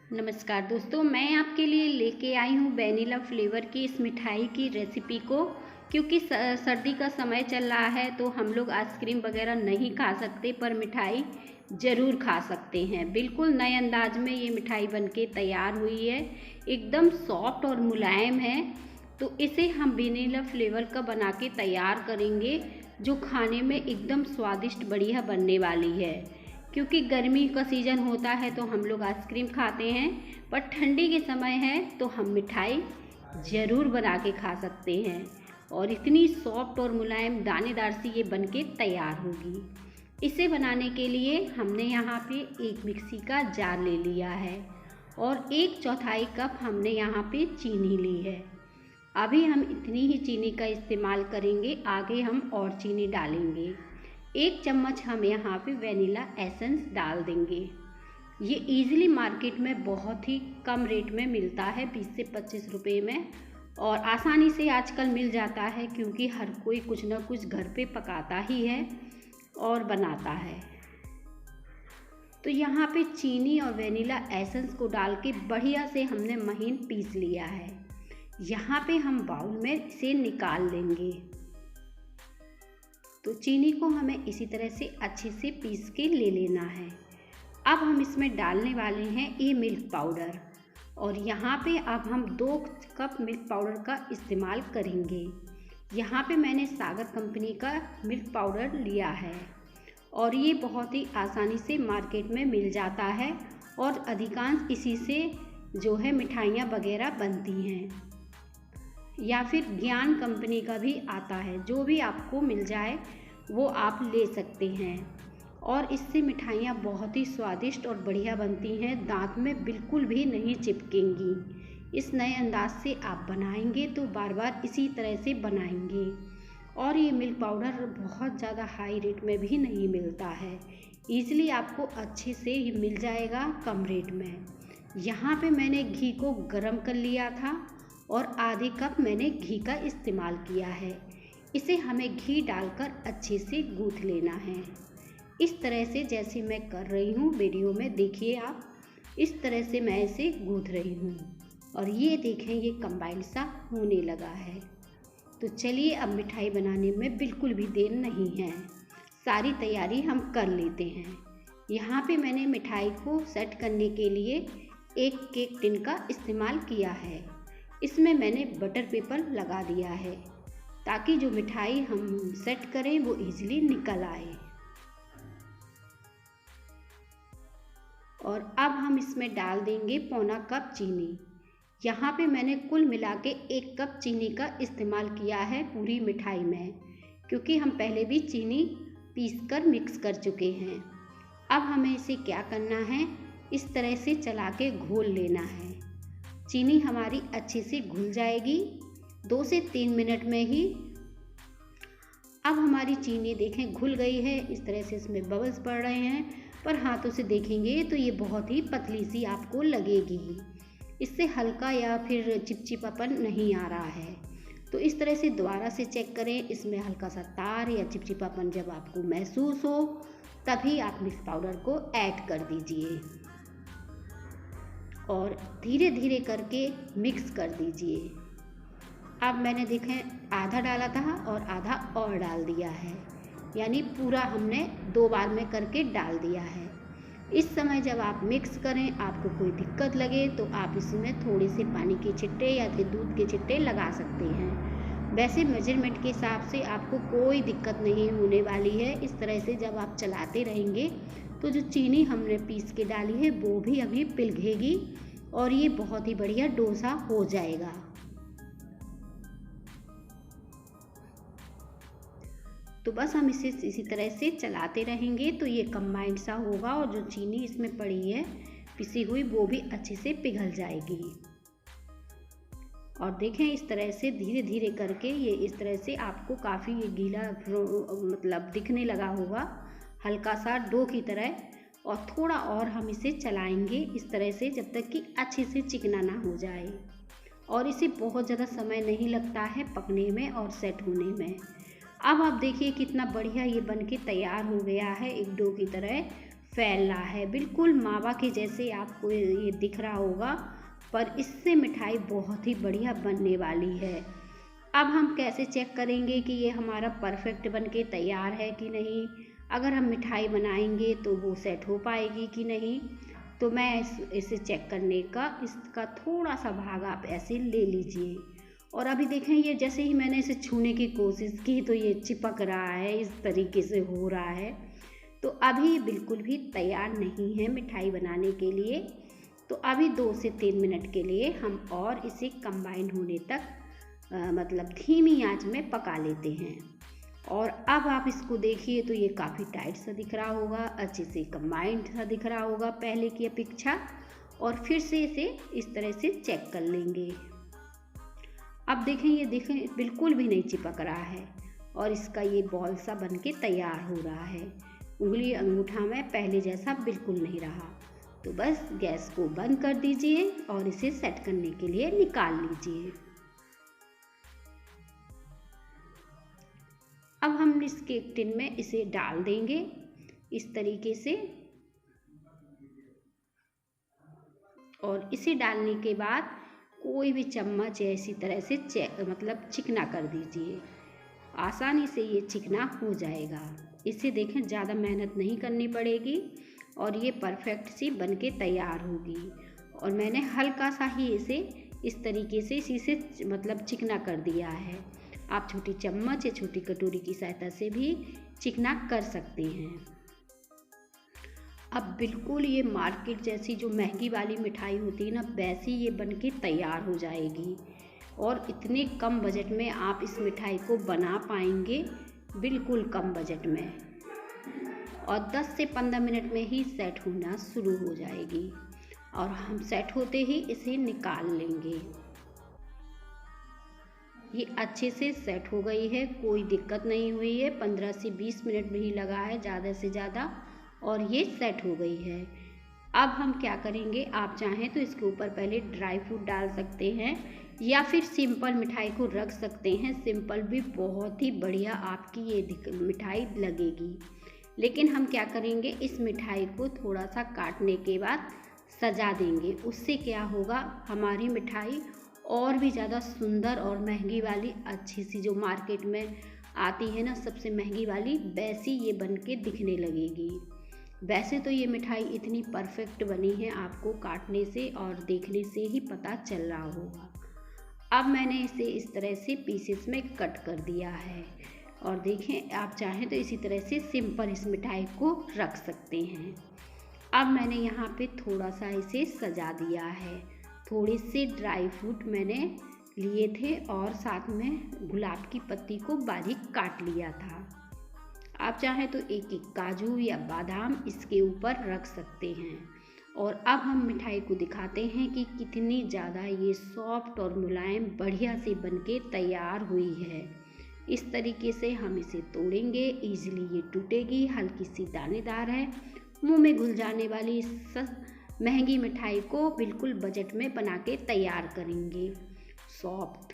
नमस्कार दोस्तों, मैं आपके लिए लेके आई हूँ वैनिला फ्लेवर की इस मिठाई की रेसिपी को। क्योंकि सर्दी का समय चल रहा है तो हम लोग आइसक्रीम वगैरह नहीं खा सकते, पर मिठाई ज़रूर खा सकते हैं। बिल्कुल नए अंदाज में ये मिठाई बनके तैयार हुई है, एकदम सॉफ्ट और मुलायम है। तो इसे हम वैनिला फ्लेवर का बना के तैयार करेंगे, जो खाने में एकदम स्वादिष्ट बढ़िया बनने वाली है। क्योंकि गर्मी का सीज़न होता है तो हम लोग आइसक्रीम खाते हैं, पर ठंडी के समय है तो हम मिठाई ज़रूर बना के खा सकते हैं। और इतनी सॉफ्ट और मुलायम दानेदार सी ये बनके तैयार होगी। इसे बनाने के लिए हमने यहाँ पे एक मिक्सी का जार ले लिया है और 1/4 कप हमने यहाँ पे चीनी ली है। अभी हम इतनी ही चीनी का इस्तेमाल करेंगे, आगे हम और चीनी डालेंगे। 1 चम्मच हम यहाँ पे वैनिला एसेंस डाल देंगे। ये इजीली मार्केट में बहुत ही कम रेट में मिलता है, 20 से 25 रुपये में, और आसानी से आजकल मिल जाता है क्योंकि हर कोई कुछ ना कुछ घर पे पकाता ही है और बनाता है। तो यहाँ पे चीनी और वैनिला एसेंस को डाल के बढ़िया से हमने महीन पीस लिया है। यहाँ पे हम बाउल में इसे निकाल लेंगे। तो चीनी को हमें इसी तरह से अच्छे से पीस के ले लेना है। अब हम इसमें डालने वाले हैं ये मिल्क पाउडर, और यहाँ पे अब हम 2 कप मिल्क पाउडर का इस्तेमाल करेंगे। यहाँ पे मैंने सागर कंपनी का मिल्क पाउडर लिया है और ये बहुत ही आसानी से मार्केट में मिल जाता है और अधिकांश इसी से जो है मिठाइयाँ वगैरह बनती हैं। या फिर ज्ञान कंपनी का भी आता है, जो भी आपको मिल जाए वो आप ले सकते हैं। और इससे मिठाइयाँ बहुत ही स्वादिष्ट और बढ़िया बनती हैं, दांत में बिल्कुल भी नहीं चिपकेंगी। इस नए अंदाज से आप बनाएंगे तो बार बार इसी तरह से बनाएंगे। और ये मिल्क पाउडर बहुत ज़्यादा हाई रेट में भी नहीं मिलता है, ईज़िली आपको अच्छे से ही मिल जाएगा कम रेट में। यहाँ पे मैंने घी को गरम कर लिया था और आधे कप मैंने घी का इस्तेमाल किया है। इसे हमें घी डालकर अच्छे से गूँथ लेना है, इस तरह से जैसे मैं कर रही हूँ वीडियो में। देखिए आप, इस तरह से मैं इसे गूँथ रही हूँ और ये देखें ये कंबाइंड सा होने लगा है। तो चलिए अब मिठाई बनाने में बिल्कुल भी देर नहीं है, सारी तैयारी हम कर लेते हैं। यहाँ पे मैंने मिठाई को सेट करने के लिए एक केक टिन का इस्तेमाल किया है। इसमें मैंने बटर पेपर लगा दिया है ताकि जो मिठाई हम सेट करें वो इजीली निकल आए। और अब हम इसमें डाल देंगे पौना कप चीनी। यहाँ पे मैंने कुल मिला के 1 कप चीनी का इस्तेमाल किया है पूरी मिठाई में, क्योंकि हम पहले भी चीनी पीस कर मिक्स कर चुके हैं। अब हमें इसे क्या करना है, इस तरह से चला के घोल लेना है। चीनी हमारी अच्छे से घुल जाएगी 2 से 3 मिनट में ही। अब हमारी चीनी देखें घुल गई है, इस तरह से इसमें बबल्स पड़ रहे हैं, पर हाथों से देखेंगे तो ये बहुत ही पतली सी आपको लगेगी। इससे हल्का या फिर चिपचिपापन नहीं आ रहा है। तो इस तरह से दोबारा से चेक करें, इसमें हल्का सा तार या चिपचिपापन जब आपको महसूस हो तभी आप मिल्क पाउडर को ऐड कर दीजिए और धीरे धीरे करके मिक्स कर दीजिए। अब मैंने देखें आधा डाला था और आधा और डाल दिया है, यानी पूरा हमने 2 बार में करके डाल दिया है। इस समय जब आप मिक्स करें, आपको कोई दिक्कत लगे तो आप इसमें थोड़े से पानी के छिट्टे या फिर दूध के छिट्टे लगा सकते हैं। वैसे मेजरमेंट के हिसाब से आपको कोई दिक्कत नहीं होने वाली है। इस तरह से जब आप चलाते रहेंगे तो जो चीनी हमने पीस के डाली है वो भी अभी पिघलेगी और ये बहुत ही बढ़िया डोसा हो जाएगा। तो बस हम इसे इसी तरह से चलाते रहेंगे तो ये कंबाइंड सा होगा और जो चीनी इसमें पड़ी है पिसी हुई वो भी अच्छे से पिघल जाएगी। और देखें इस तरह से धीरे धीरे करके ये इस तरह से आपको काफ़ी गीला मतलब दिखने लगा होगा, हल्का सा डो की तरह। और थोड़ा और हम इसे चलाएंगे इस तरह से जब तक कि अच्छे से चिकना ना हो जाए। और इसे बहुत ज़्यादा समय नहीं लगता है पकने में और सेट होने में। अब आप देखिए कितना बढ़िया ये बनके तैयार हो गया है, एक डो की तरह फैल रहा है, बिल्कुल मावा के जैसे आपको ये दिख रहा होगा, पर इससे मिठाई बहुत ही बढ़िया बनने वाली है। अब हम कैसे चेक करेंगे कि ये हमारा परफेक्ट बन के तैयार है कि नहीं, अगर हम मिठाई बनाएंगे तो वो सेट हो पाएगी कि नहीं। तो मैं इसे चेक करने का इसका थोड़ा सा भाग आप ऐसे ले लीजिए। और अभी देखें, ये जैसे ही मैंने इसे छूने की कोशिश की तो ये चिपक रहा है, इस तरीके से हो रहा है। तो अभी बिल्कुल भी तैयार नहीं है मिठाई बनाने के लिए। तो अभी 2 से 3 मिनट के लिए हम और इसे कंबाइन होने तक मतलब धीमी आंच में पका लेते हैं। और अब आप इसको देखिए तो ये काफ़ी टाइट सा दिख रहा होगा, अच्छे से कंबाइंड सा दिख रहा होगा पहले की अपेक्षा। और फिर से इसे इस तरह से चेक कर लेंगे। अब देखें, ये देखें बिल्कुल भी नहीं चिपक रहा है और इसका ये बॉल सा बन के तैयार हो रहा है। उंगली अंगूठा में पहले जैसा बिल्कुल नहीं रहा। तो बस गैस को बंद कर दीजिए और इसे सेट करने के लिए निकाल लीजिए। अब हम इस केक टिन में इसे डाल देंगे इस तरीके से। और इसे डालने के बाद कोई भी चम्मच ऐसी तरह से मतलब चिकना कर दीजिए, आसानी से ये चिकना हो जाएगा। इसे देखें, ज़्यादा मेहनत नहीं करनी पड़ेगी और ये परफेक्ट सी बन के तैयार होगी। और मैंने हल्का सा ही इसे इस तरीके से इसी से मतलब चिकना कर दिया है। आप छोटी चम्मच या छोटी कटोरी की सहायता से भी चिकना कर सकते हैं। अब बिल्कुल ये मार्केट जैसी जो महंगी वाली मिठाई होती है ना, वैसी ये बनके तैयार हो जाएगी। और इतने कम बजट में आप इस मिठाई को बना पाएंगे, बिल्कुल कम बजट में। और 10 से 15 मिनट में ही सेट होना शुरू हो जाएगी और हम सेट होते ही इसे निकाल लेंगे। ये अच्छे से सेट हो गई है, कोई दिक्कत नहीं हुई है। 15 से 20 मिनट में ही लगा है ज़्यादा से ज़्यादा, और ये सेट हो गई है। अब हम क्या करेंगे, आप चाहें तो इसके ऊपर पहले ड्राई फ्रूट डाल सकते हैं या फिर सिंपल मिठाई को रख सकते हैं। सिंपल भी बहुत ही बढ़िया आपकी ये मिठाई लगेगी। लेकिन हम क्या करेंगे, इस मिठाई को थोड़ा सा काटने के बाद सजा देंगे। उससे क्या होगा, हमारी मिठाई और भी ज़्यादा सुंदर और महंगी वाली अच्छी सी जो मार्केट में आती है ना, सबसे महंगी वाली, वैसी ये बन के दिखने लगेगी। वैसे तो ये मिठाई इतनी परफेक्ट बनी है, आपको काटने से और देखने से ही पता चल रहा होगा। अब मैंने इसे इस तरह से पीसेस में कट कर दिया है। और देखें, आप चाहें तो इसी तरह से सिंपल इस मिठाई को रख सकते हैं। अब मैंने यहाँ पे थोड़ा सा इसे सजा दिया है। थोड़े से ड्राई फ्रूट मैंने लिए थे और साथ में गुलाब की पत्ती को बारीक काट लिया था। आप चाहें तो एक एक काजू या बादाम इसके ऊपर रख सकते हैं। और अब हम मिठाई को दिखाते हैं कि कितनी ज़्यादा ये सॉफ्ट और मुलायम बढ़िया से बनके तैयार हुई है। इस तरीके से हम इसे तोड़ेंगे, ईजिली ये टूटेगी, हल्की सी दानेदार है। मुंह में घुल जाने वाली इस महंगी मिठाई को बिल्कुल बजट में बना के तैयार करेंगे। सॉफ्ट